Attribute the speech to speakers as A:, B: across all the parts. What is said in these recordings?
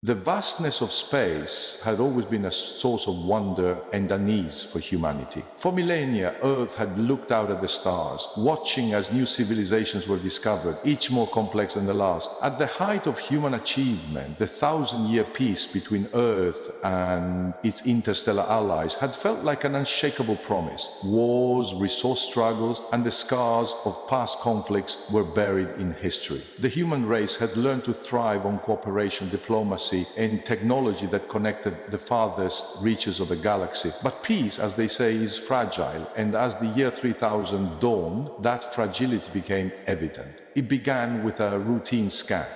A: The vastness of space had always been a source of wonder and unease for humanity. For millennia, Earth had looked out at the stars, watching as new civilizations were discovered, each more complex than the last. At the height of human achievement, the thousand-year peace between Earth and its interstellar allies had felt like an unshakable promise. Wars, resource struggles, and the scars of past conflicts were buried in history. The human race had learned to thrive on cooperation, diplomacy, and technology that connected the farthest reaches of the galaxy. But peace, as they say, is fragile, and as the year 3000 dawned, that fragility became evident. It began with a routine scan,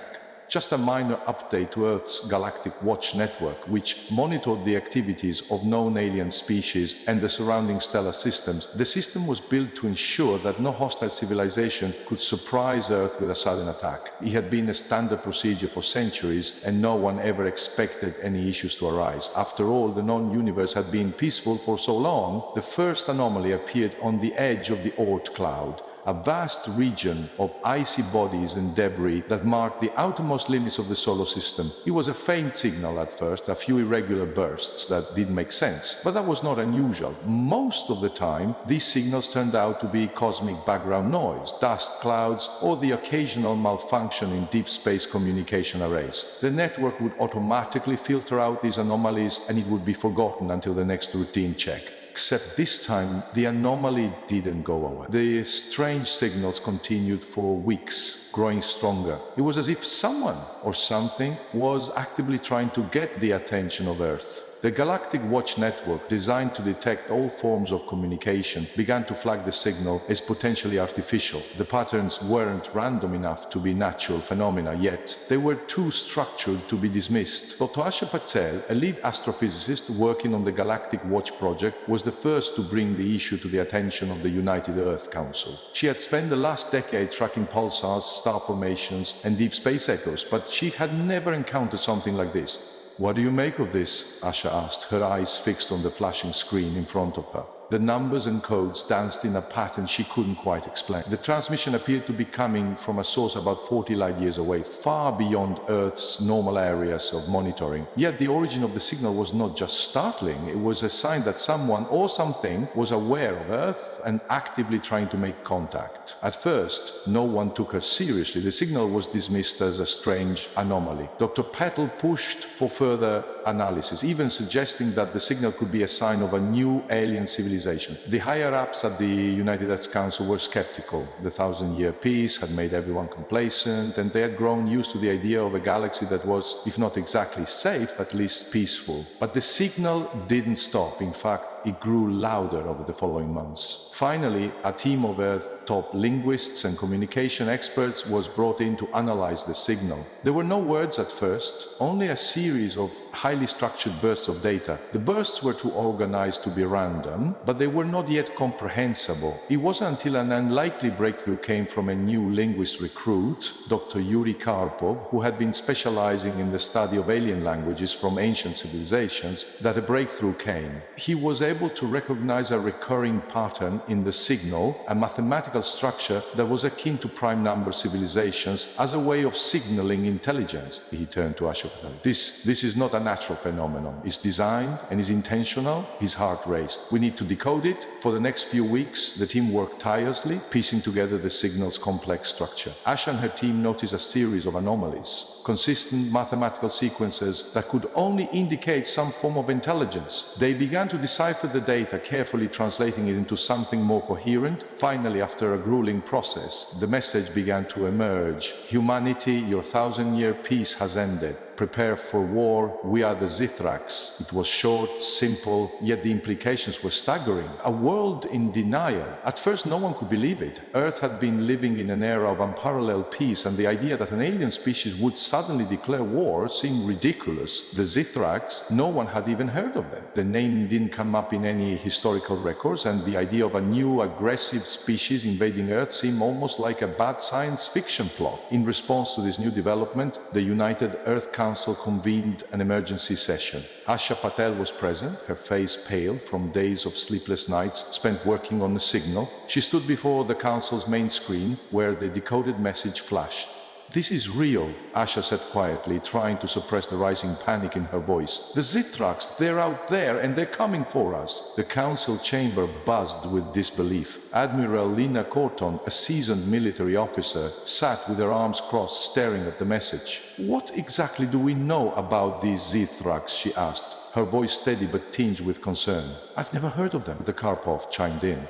A: just a minor update to Earth's Galactic Watch network, which monitored the activities of known alien species and the surrounding stellar systems. The system was built to ensure that no hostile civilization could surprise Earth with a sudden attack. It had been a standard procedure for centuries, and no one ever expected any issues to arise. After all, the known universe had been peaceful for so long. The first anomaly appeared on the edge of the Oort cloud, a vast region of icy bodies and debris that marked the outermost limits of the solar system. It was a faint signal at first, a few irregular bursts that didn't make sense, but that was not unusual. Most of the time, these signals turned out to be cosmic background noise, dust clouds, or the occasional malfunction in deep space communication arrays. The network would automatically filter out these anomalies, and it would be forgotten until the next routine check. Except this time, the anomaly didn't go away. The strange signals continued for weeks, growing stronger. It was as if someone or something was actively trying to get the attention of Earth. The Galactic Watch network, designed to detect all forms of communication, began to flag the signal as potentially artificial. The patterns weren't random enough to be natural phenomena, yet they were too structured to be dismissed. Dr. Asha Patel, a lead astrophysicist working on the Galactic Watch project, was the first to bring the issue to the attention of the United Earth Council. She had spent the last decade tracking pulsars, star formations, and deep space echoes, but she had never encountered something like this. "What do you make of this?" Asha asked, her eyes fixed on the flashing screen in front of her. The numbers and codes danced in a pattern she couldn't quite explain. The transmission appeared to be coming from a source about 40 light years away, far beyond Earth's normal areas of monitoring. Yet the origin of the signal was not just startling, it was a sign that someone or something was aware of Earth and actively trying to make contact. At first, no one took her seriously. The signal was dismissed as a strange anomaly. Dr. Patel pushed for further analysis, even suggesting that the signal could be a sign of a new alien civilization. The higher-ups at the United Earth Council were skeptical. The thousand-year peace had made everyone complacent, and they had grown used to the idea of a galaxy that was, if not exactly safe, at least peaceful. But the signal didn't stop. In fact, it grew louder over the following months. Finally, a team of Earth top linguists and communication experts was brought in to analyze the signal. There were no words at first, only a series of highly structured bursts of data. The bursts were too organized to be random, but they were not yet comprehensible. It wasn't until an unlikely breakthrough came from a new linguist recruit, Dr. Yuri Karpov, who had been specializing in the study of alien languages from ancient civilizations, that a breakthrough came. He was able to recognize a recurring pattern in the signal, a mathematical structure that was akin to prime number civilizations as a way of signaling intelligence. He turned to Asha Patel. This is not a natural phenomenon. It's designed and is intentional. His heart raced. We need to decode it. For the next few weeks, the team worked tirelessly, piecing together the signal's complex structure. Asha and her team noticed a series of anomalies, consistent mathematical sequences that could only indicate some form of intelligence. They began to decipher the data, carefully translating it into something more coherent. Finally, after a grueling process, the message began to emerge. Humanity, your thousand-year peace has ended. Prepare for war, we are the Zithrax. It was short, simple, yet the implications were staggering. A world in denial. At first, no one could believe it. Earth had been living in an era of unparalleled peace, and the idea that an alien species would suddenly declare war seemed ridiculous. The Zithrax, no one had even heard of them. The name didn't come up in any historical records, and the idea of a new aggressive species invading Earth seemed almost like a bad science fiction plot. In response to this new development, the United Earth Council convened an emergency session. Asha Patel was present, her face pale from days of sleepless nights spent working on the signal. She stood before the council's main screen, where the decoded message flashed. "This is real," Asha said quietly, trying to suppress the rising panic in her voice. "The Zithrax, they're out there and they're coming for us." The council chamber buzzed with disbelief. Admiral Lina Corton, a seasoned military officer, sat with her arms crossed, staring at the message. "What exactly do we know about these Zithrax?" she asked, her voice steady but tinged with concern. "I've never heard of them," the Karpov chimed in.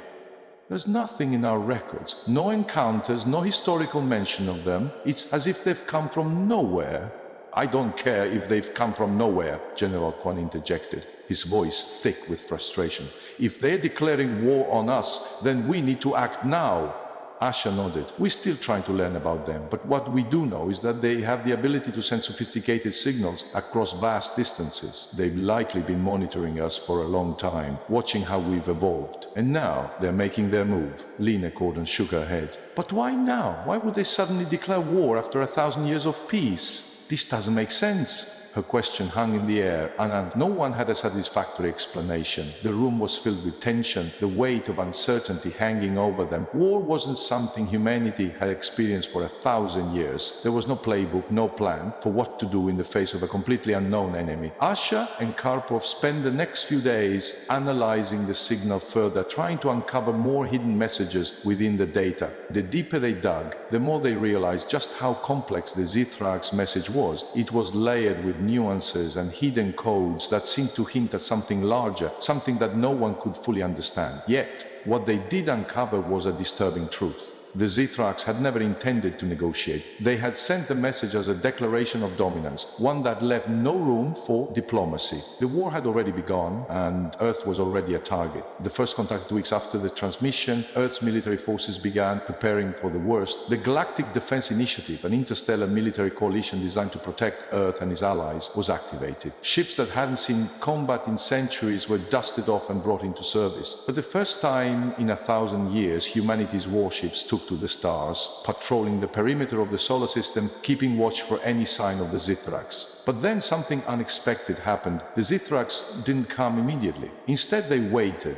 A: "There's nothing in our records, no encounters, no historical mention of them. It's as if they've come from nowhere." "I don't care if they've come from nowhere," General Kwan interjected, his voice thick with frustration. "If they're declaring war on us, then we need to act now." Asha nodded. "We're still trying to learn about them, but what we do know is that they have the ability to send sophisticated signals across vast distances. They've likely been monitoring us for a long time, watching how we've evolved. And now they're making their move." Lina Corden shook her head. "But why now? Why would they suddenly declare war after 1,000 years of peace? This doesn't make sense." Her question hung in the air, and no one had a satisfactory explanation. The room was filled with tension, the weight of uncertainty hanging over them. War wasn't something humanity had experienced for 1,000 years. There was no playbook, no plan for what to do in the face of a completely unknown enemy. Asha and Karpov spent the next few days analyzing the signal further, trying to uncover more hidden messages within the data. The deeper they dug, the more they realized just how complex the Zithrax message was. It was layered with nuances and hidden codes that seemed to hint at something larger, something that no one could fully understand. Yet, what they did uncover was a disturbing truth. The Zithrax had never intended to negotiate. They had sent the message as a declaration of dominance, one that left no room for diplomacy. The war had already begun, and Earth was already a target. The first contact 2 weeks after the transmission, Earth's military forces began preparing for the worst. The Galactic Defense Initiative, an interstellar military coalition designed to protect Earth and its allies, was activated. Ships that hadn't seen combat in centuries were dusted off and brought into service. For the first time in 1,000 years, humanity's warships took to the stars, patrolling the perimeter of the solar system, keeping watch for any sign of the Zithrax. But then something unexpected happened. The Zithrax didn't come immediately. Instead, they waited.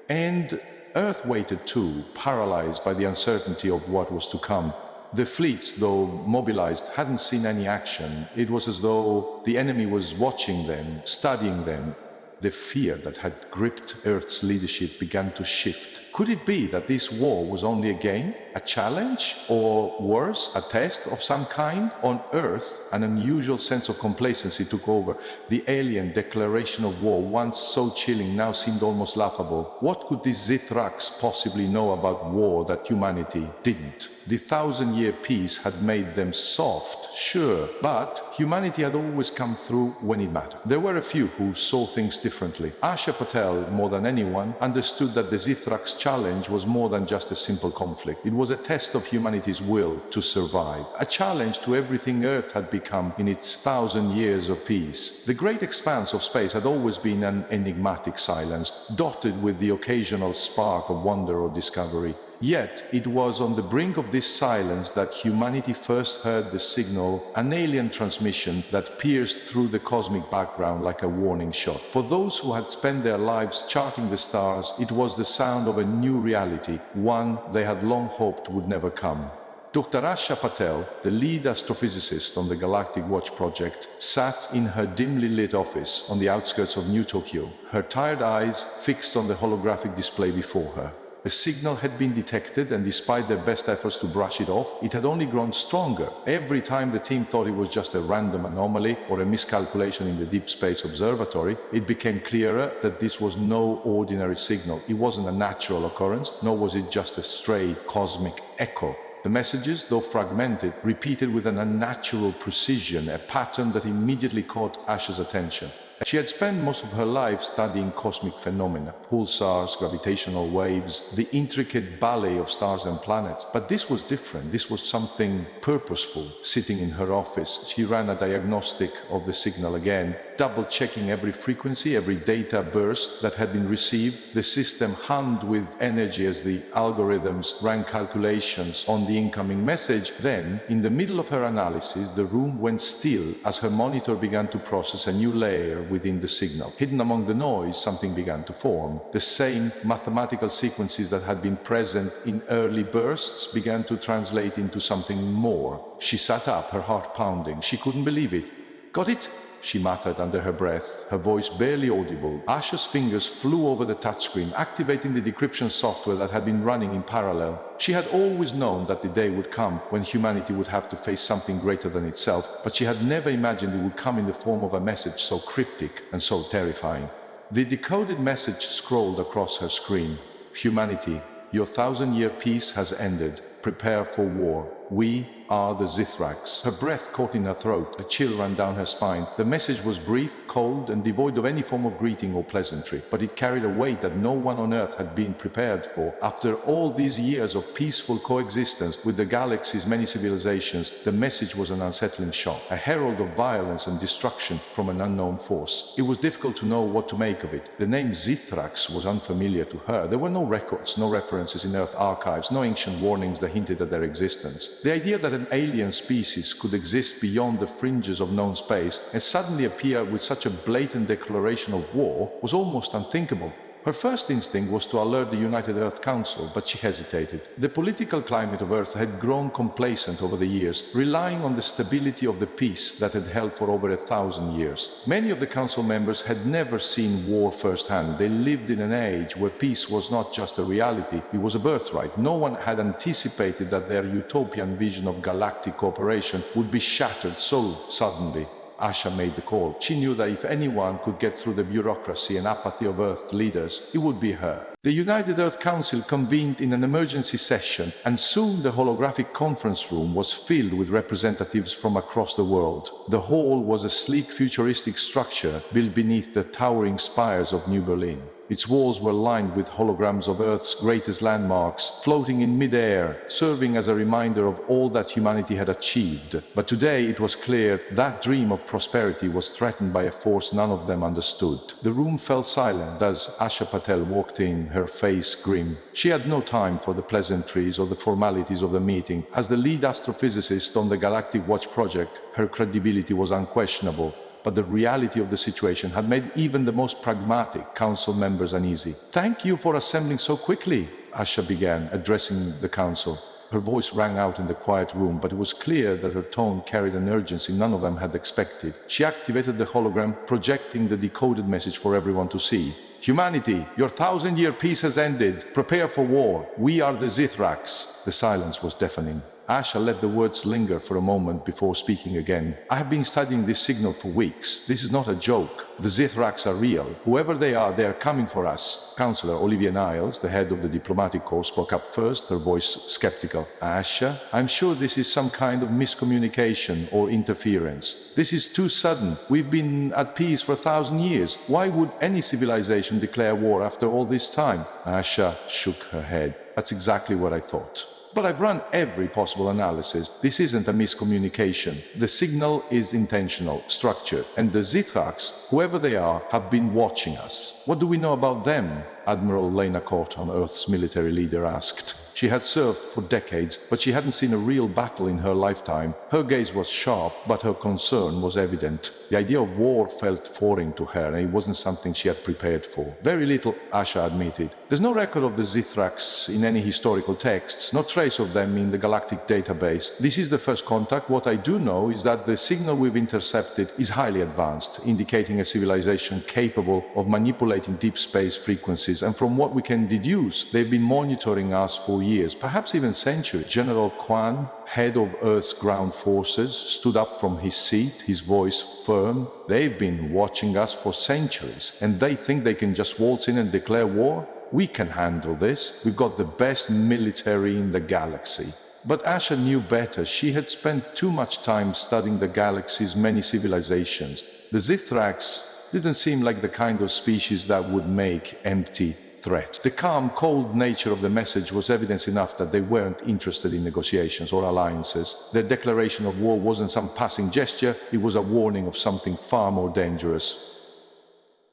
A: And Earth waited too, paralyzed by the uncertainty of what was to come. The fleets, though mobilized, hadn't seen any action. It was as though the enemy was watching them, studying them. The fear that had gripped Earth's leadership began to shift. Could it be that this war was only a game, a challenge, or worse, a test of some kind? On Earth, an unusual sense of complacency took over. The alien declaration of war, once so chilling, now seemed almost laughable. What could these Zithrax possibly know about war that humanity didn't? The 1,000-year peace had made them soft, sure, but humanity had always come through when it mattered. There were a few who saw things differently. Asha Patel, more than anyone, understood that the Zithrax challenge was more than just a simple conflict. It was a test of humanity's will to survive, a challenge to everything Earth had become in its 1,000 years of peace. The great expanse of space had always been an enigmatic silence, dotted with the occasional spark of wonder or discovery. Yet, it was on the brink of this silence that humanity first heard the signal, an alien transmission that pierced through the cosmic background like a warning shot. For those who had spent their lives charting the stars, it was the sound of a new reality, one they had long hoped would never come. Dr. Asha Patel, the lead astrophysicist on the Galactic Watch project, sat in her dimly lit office on the outskirts of New Tokyo, her tired eyes fixed on the holographic display before her. A signal had been detected, and despite their best efforts to brush it off, it had only grown stronger. Every time the team thought it was just a random anomaly or a miscalculation in the Deep Space Observatory, it became clearer that this was no ordinary signal. It wasn't a natural occurrence, nor was it just a stray cosmic echo. The messages, though fragmented, repeated with an unnatural precision, a pattern that immediately caught Asha's attention. She had spent most of her life studying cosmic phenomena, pulsars, gravitational waves, the intricate ballet of stars and planets. But this was different. This was something purposeful. Sitting in her office, she ran a diagnostic of the signal again, double-checking every frequency, every data burst that had been received. The system hummed with energy as the algorithms ran calculations on the incoming message. Then, in the middle of her analysis, the room went still as her monitor began to process a new layer within the signal. Hidden among the noise, something began to form. The same mathematical sequences that had been present in early bursts began to translate into something more. She sat up, her heart pounding. She couldn't believe it. "Got it?" she muttered under her breath, her voice barely audible. Asha's fingers flew over the touchscreen, activating the decryption software that had been running in parallel. She had always known that the day would come when humanity would have to face something greater than itself, but she had never imagined it would come in the form of a message so cryptic and so terrifying. The decoded message scrolled across her screen. "Humanity, your 1,000-year peace has ended. Prepare for war. We are the Zithrax." Her breath caught in her throat, a chill ran down her spine. The message was brief, cold, and devoid of any form of greeting or pleasantry, but it carried a weight that no one on Earth had been prepared for. After all these years of peaceful coexistence with the galaxy's many civilizations, the message was an unsettling shock, a herald of violence and destruction from an unknown force. It was difficult to know what to make of it. The name Zithrax was unfamiliar to her. There were no records, no references in Earth archives, no ancient warnings that hinted at their existence. The idea that an alien species could exist beyond the fringes of known space and suddenly appear with such a blatant declaration of war was almost unthinkable. Her first instinct was to alert the United Earth Council, but she hesitated. The political climate of Earth had grown complacent over the years, relying on the stability of the peace that had held for over 1,000 years. Many of the Council members had never seen war firsthand. They lived in an age where peace was not just a reality, it was a birthright. No one had anticipated that their utopian vision of galactic cooperation would be shattered so suddenly. Asha made the call. She knew that if anyone could get through the bureaucracy and apathy of Earth leaders, it would be her. The United Earth Council convened in an emergency session, and soon the holographic conference room was filled with representatives from across the world. The hall was a sleek, futuristic structure built beneath the towering spires of New Berlin. Its walls were lined with holograms of Earth's greatest landmarks, floating in mid-air, serving as a reminder of all that humanity had achieved. But today it was clear that dream of prosperity was threatened by a force none of them understood. The room fell silent as Asha Patel walked in, her face grim. She had no time for the pleasantries or the formalities of the meeting. As the lead astrophysicist on the Galactic Watch project, her credibility was unquestionable. But the reality of the situation had made even the most pragmatic council members uneasy. "Thank you for assembling so quickly," Asha began, addressing the council. Her voice rang out in the quiet room, but it was clear that her tone carried an urgency none of them had expected. She activated the hologram, projecting the decoded message for everyone to see. "Humanity, your 1,000-year peace has ended. Prepare for war. We are the Zithrax." The silence was deafening. Asha let the words linger for a moment before speaking again. "I have been studying this signal for weeks. This is not a joke. The Zithrax are real. Whoever they are coming for us." Councillor Olivia Niles, the head of the diplomatic corps, spoke up first, her voice skeptical. "Asha, I'm sure this is some kind of miscommunication or interference. This is too sudden. We've been at peace for 1,000 years. Why would any civilization declare war after all this time?" Asha shook her head. "That's exactly what I thought. But I've run every possible analysis. This isn't a miscommunication. The signal is intentional, structured, and the Zithrax, whoever they are, have been watching us." "What do we know about them?" Admiral Lena Corton, Earth's military leader, asked. She had served for decades, but she hadn't seen a real battle in her lifetime. Her gaze was sharp, but her concern was evident. The idea of war felt foreign to her, and it wasn't something she had prepared for. "Very little," Asha admitted. "There's no record of the Zithrax in any historical texts, no trace of them in the Galactic database. This is the first contact. What I do know is that the signal we've intercepted is highly advanced, indicating a civilization capable of manipulating deep space frequencies, and from what we can deduce, they've been monitoring us for years, perhaps even centuries." General Kwan, head of Earth's ground forces, stood up from his seat, his voice firm. "They've been watching us for centuries, and they think they can just waltz in and declare war? We can handle this. We've got the best military in the galaxy." But Asha knew better. She had spent too much time studying the galaxy's many civilizations. The Zithrax didn't seem like the kind of species that would make empty threats. The calm, cold nature of the message was evidence enough that they weren't interested in negotiations or alliances. Their declaration of war wasn't some passing gesture, it was a warning of something far more dangerous.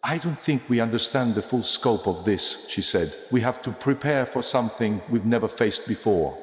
A: "I don't think we understand the full scope of this," she said. "We have to prepare for something we've never faced before."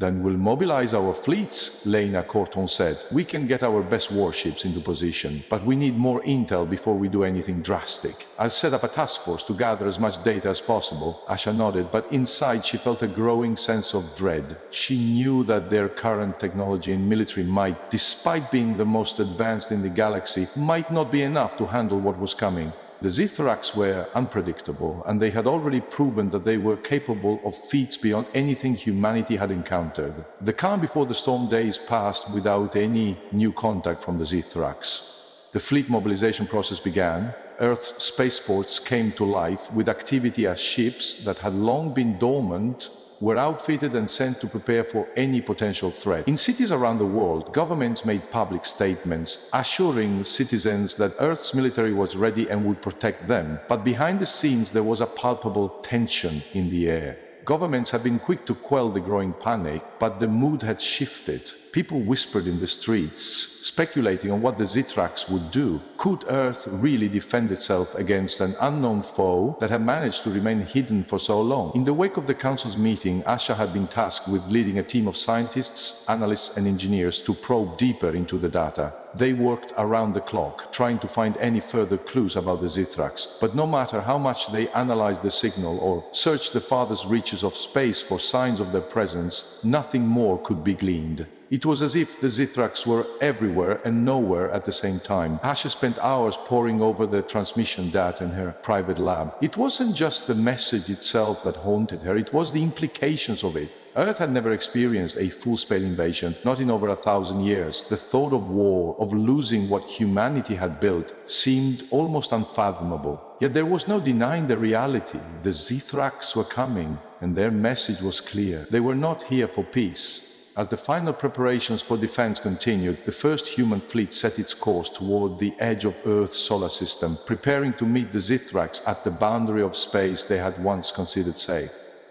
A: Then we'll mobilize our fleets, Lena Corton said. We can get our best warships into position, but we need more intel before we do anything drastic. I'll set up a task force to gather as much data as possible. Asha nodded, but inside she felt a growing sense of dread. She knew that their current technology and military might, despite being the most advanced in the galaxy, might not be enough to handle what was coming. The Zithrax were unpredictable, and they had already proven that they were capable of feats beyond anything humanity had encountered. The calm before the storm days passed without any new contact from the Zithrax. The fleet mobilization process began. Earth's spaceports came to life with activity as ships that had long been dormant were outfitted and sent to prepare for any potential threat. In cities around the world, governments made public statements assuring citizens that Earth's military was ready and would protect them. But behind the scenes, there was a palpable tension in the air. Governments had been quick to quell the growing panic, but the mood had shifted. People whispered in the streets, speculating on what the Zithrax would do. Could Earth really defend itself against an unknown foe that had managed to remain hidden for so long? In the wake of the Council's meeting, Asha had been tasked with leading a team of scientists, analysts, and engineers to probe deeper into the data. They worked around the clock, trying to find any further clues about the Zithrax. But no matter how much they analyzed the signal or searched the farthest reaches of space for signs of their presence, nothing more could be gleaned. It was as if the Zithrax were everywhere and nowhere at the same time. Asha spent hours poring over the transmission data in her private lab. It wasn't just the message itself that haunted her, it was the implications of it. Earth had never experienced a full-scale invasion, not in over 1,000 years. The thought of war, of losing what humanity had built, seemed almost unfathomable. Yet there was no denying the reality. The Zithrax were coming, and their message was clear. They were not here for peace. As the final preparations for defense continued, the first human fleet set its course toward the edge of Earth's solar system, preparing to meet the Zithrax at the boundary of space they had once considered safe.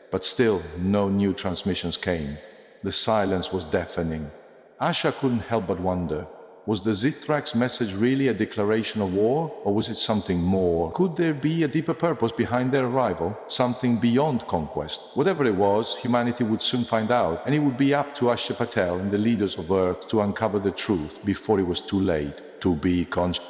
A: But still, no new transmissions came. The silence was deafening. Asha couldn't help but wonder, was the Zithrax message really a declaration of war, or was it something more? Could there be a deeper purpose behind their arrival, something beyond conquest? Whatever it was, humanity would soon find out, and it would be up to Asha Patel and the leaders of Earth to uncover the truth before it was too late. To be conscious.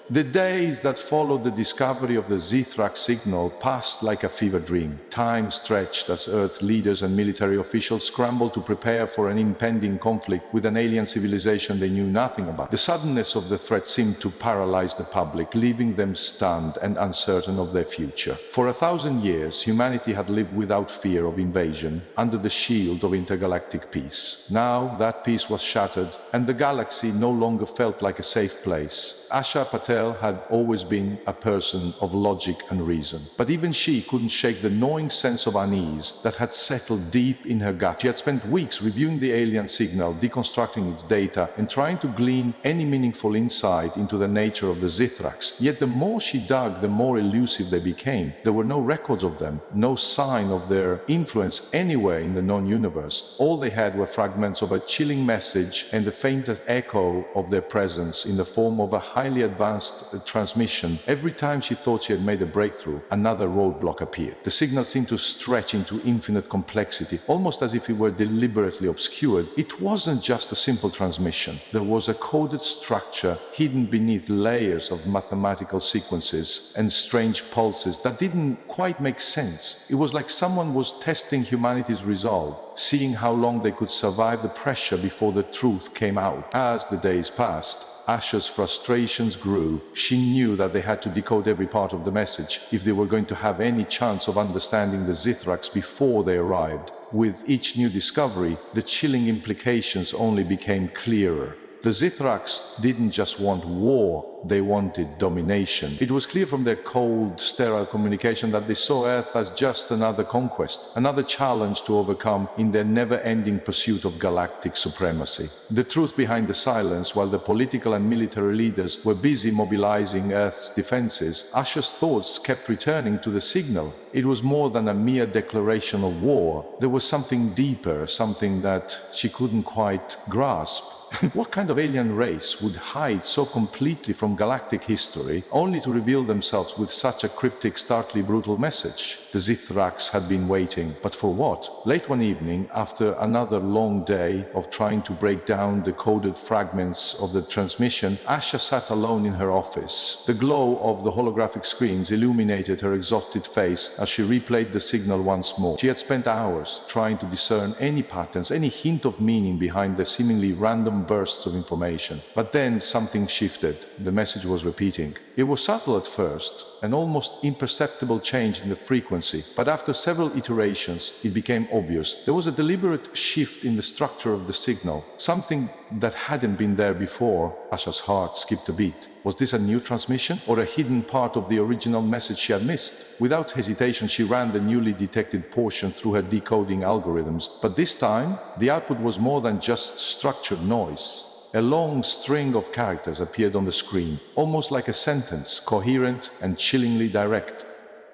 A: The days that followed the discovery of the Zithrax signal passed like a fever dream. Time stretched as Earth leaders and military officials scrambled to prepare for an impending conflict with an alien civilization they knew nothing about. The suddenness of the threat seemed to paralyze the public, leaving them stunned and uncertain of their future. For 1,000 years, humanity had lived without fear of invasion, under the shield of intergalactic peace. Now that peace was shattered, and the galaxy no longer felt like a safe place. Asha Patel had always been a person of logic and reason, but even she couldn't shake the gnawing sense of unease that had settled deep in her gut. She had spent weeks reviewing the alien signal, deconstructing its data, and trying to glean any meaningful insight into the nature of the Zithrax. Yet the more she dug, the more elusive they became. There were no records of them, no sign of their influence anywhere in the known universe. All they had were fragments of a chilling message and the faintest echo of their presence in the form of a highly advanced transmission. Every time she thought she had made a breakthrough, another roadblock appeared. The signal seemed to stretch into infinite complexity, almost as if it were deliberately obscured. It wasn't just a simple transmission. There was a coded structure hidden beneath layers of mathematical sequences and strange pulses that didn't quite make sense. It was like someone was testing humanity's resolve, seeing how long they could survive the pressure before the truth came out. As the days passed, Asha's frustrations grew. She knew that they had to decode every part of the message if they were going to have any chance of understanding the Zithrax before they arrived. With each new discovery, the chilling implications only became clearer. The Zithrax didn't just want war, they wanted domination. It was clear from their cold, sterile communication that they saw Earth as just another conquest, another challenge to overcome in their never-ending pursuit of galactic supremacy. The truth behind the silence, while the political and military leaders were busy mobilizing Earth's defenses, Asha's thoughts kept returning to the signal. It was more than a mere declaration of war. There was something deeper, something that she couldn't quite grasp. What kind of alien race would hide so completely from from galactic history, only to reveal themselves with such a cryptic, starkly brutal message. The Zithrax had been waiting, but for what? Late one evening, after another long day of trying to break down the coded fragments of the transmission, Asha sat alone in her office. The glow of the holographic screens illuminated her exhausted face as she replayed the signal once more. She had spent hours trying to discern any patterns, any hint of meaning behind the seemingly random bursts of information. But then something shifted. The message was repeating. It was subtle at first, an almost imperceptible change in the frequency, but after several iterations, it became obvious. There was a deliberate shift in the structure of the signal, something that hadn't been there before. Asha's heart skipped a beat. Was this a new transmission, or a hidden part of the original message she had missed? Without hesitation, she ran the newly detected portion through her decoding algorithms, but this time, the output was more than just structured noise. A long string of characters appeared on the screen, almost like a sentence, coherent and chillingly direct.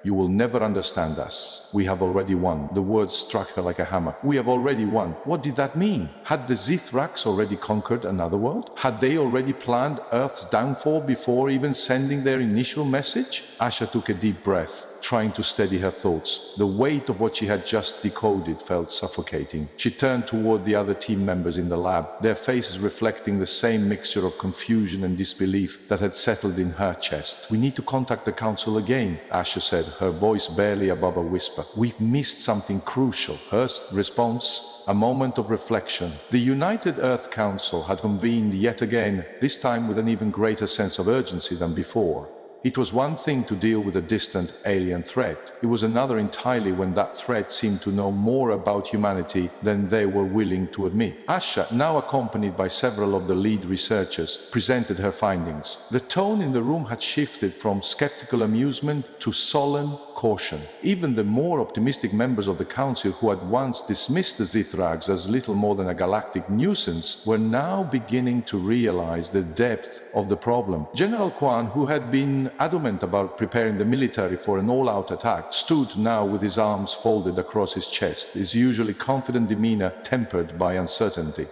A: You will never understand us. We have already won. The words struck her like a hammer. We have already won. What did that mean? Had the Zithrax already conquered another world? Had they already planned Earth's downfall before even sending their initial message? Asha took a deep breath, trying to steady her thoughts. The weight of what she had just decoded felt suffocating. She turned toward the other team members in the lab, their faces reflecting the same mixture of confusion and disbelief that had settled in her chest. We need to contact the Council again, Asha said, her voice barely above a whisper. We've missed something crucial. Her response? A moment of reflection. The United Earth Council had convened yet again, this time with an even greater sense of urgency than before. It was one thing to deal with a distant alien threat. It was another entirely when that threat seemed to know more about humanity than they were willing to admit. Asha, now accompanied by several of the lead researchers, presented her findings. The tone in the room had shifted from skeptical amusement to solemn caution. Even the more optimistic members of the Council, who had once dismissed the Zithrax as little more than a galactic nuisance, were now beginning to realize the depth of the problem. General Kwan, who had been adamant about preparing the military for an all-out attack, stood now with his arms folded across his chest, his usually confident demeanor tempered by uncertainty.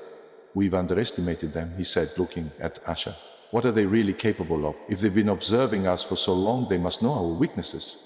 A: We've underestimated them, he said, looking at Asha. What are they really capable of? If they've been observing us for so long, they must know our weaknesses.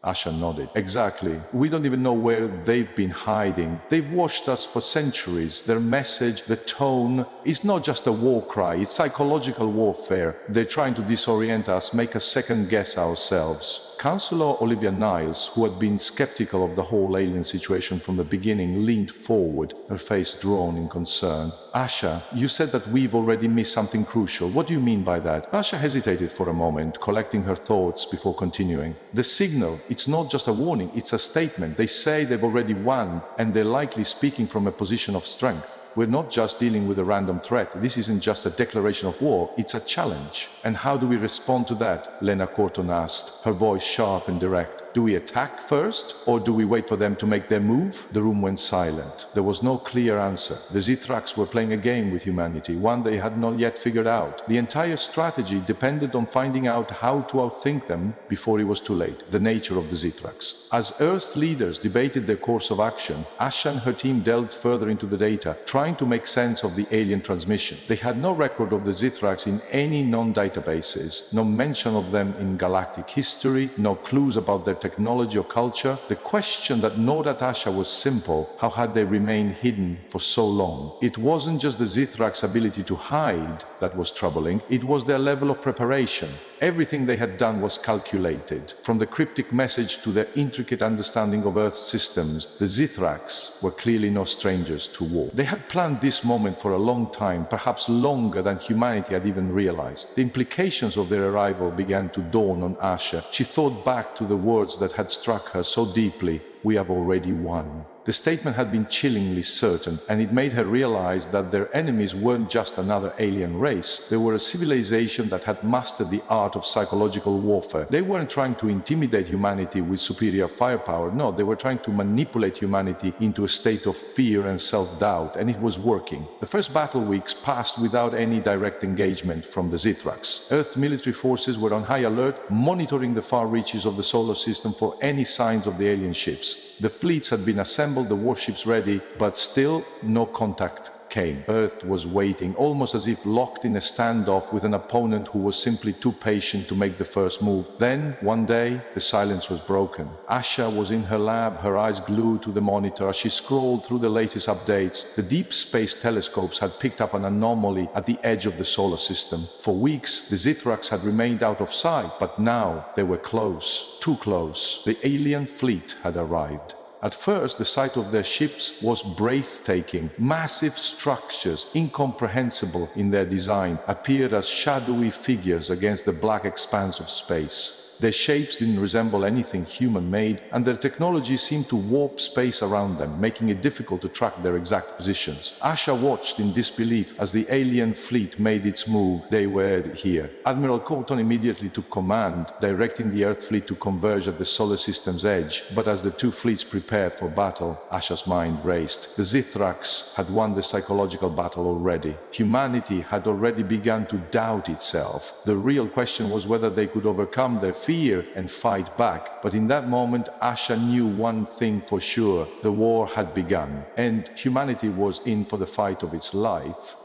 A: Asha nodded. Exactly. We don't even know where they've been hiding. They've watched us for centuries. Their message, the tone, is not just a war cry, it's psychological warfare. They're trying to disorient us, make us second-guess ourselves. Councillor Olivia Niles, who had been skeptical of the whole alien situation from the beginning, leaned forward, her face drawn in concern. Asha, you said that we've already missed something crucial. What do you mean by that? Asha hesitated for a moment, collecting her thoughts before continuing. The signal, it's not just a warning, it's a statement. They say they've already won, and they're likely speaking from a position of strength. We're not just dealing with a random threat. This isn't just a declaration of war, it's a challenge. And how do we respond to that? Lena Corton asked, her voice sharp and direct. Do we attack first, or do we wait for them to make their move? The room went silent. There was no clear answer. The Zithrax were playing a game with humanity, one they had not yet figured out. The entire strategy depended on finding out how to outthink them before it was too late. The nature of the Zithrax. As Earth leaders debated their course of action, Asha and her team delved further into the data, trying to make sense of the alien transmission. They had no record of the Zithrax in any non-databases, no mention of them in galactic history, no clues about their technology or culture. The question that gnawed at Asha was simple: how had they remained hidden for so long? It wasn't just the Zithrax's ability to hide that was troubling, it was their level of preparation. Everything they had done was calculated. From the cryptic message to their intricate understanding of Earth's systems, the Zithrax were clearly no strangers to war. They had planned this moment for a long time, perhaps longer than humanity had even realized. The implications of their arrival began to dawn on Asha. She thought back to the words that had struck her so deeply. We have already won. The statement had been chillingly certain, and it made her realize that their enemies weren't just another alien race. They were a civilization that had mastered the art of psychological warfare. They weren't trying to intimidate humanity with superior firepower. No, they were trying to manipulate humanity into a state of fear and self-doubt, and it was working. The first battle weeks passed without any direct engagement from the Zithrax. Earth military forces were on high alert, monitoring the far reaches of the solar system for any signs of the alien ships. The fleets had been assembled, the warships ready, but still no contact. came. Earth was waiting, almost as if locked in a standoff with an opponent who was simply too patient to make the first move. Then, one day, the silence was broken. Asha was in her lab, her eyes glued to the monitor as she scrolled through the latest updates. The deep space telescopes had picked up an anomaly at the edge of the solar system. For weeks, the Zithrax had remained out of sight, but now they were close, too close. The alien fleet had arrived. At first, the sight of their ships was breathtaking. Massive structures, incomprehensible in their design, appeared as shadowy figures against the black expanse of space. Their shapes didn't resemble anything human-made, and their technology seemed to warp space around them, making it difficult to track their exact positions. Asha watched in disbelief as the alien fleet made its move. They were here. Admiral Colton immediately took command, directing the Earth fleet to converge at the solar system's edge. But as the two fleets prepared for battle, Asha's mind raced. The Zithrax had won the psychological battle already. Humanity had already begun to doubt itself. The real question was whether they could overcome their fear and fight back. But in that moment, Asha knew one thing for sure: the war had begun, and humanity was in for the fight of its life.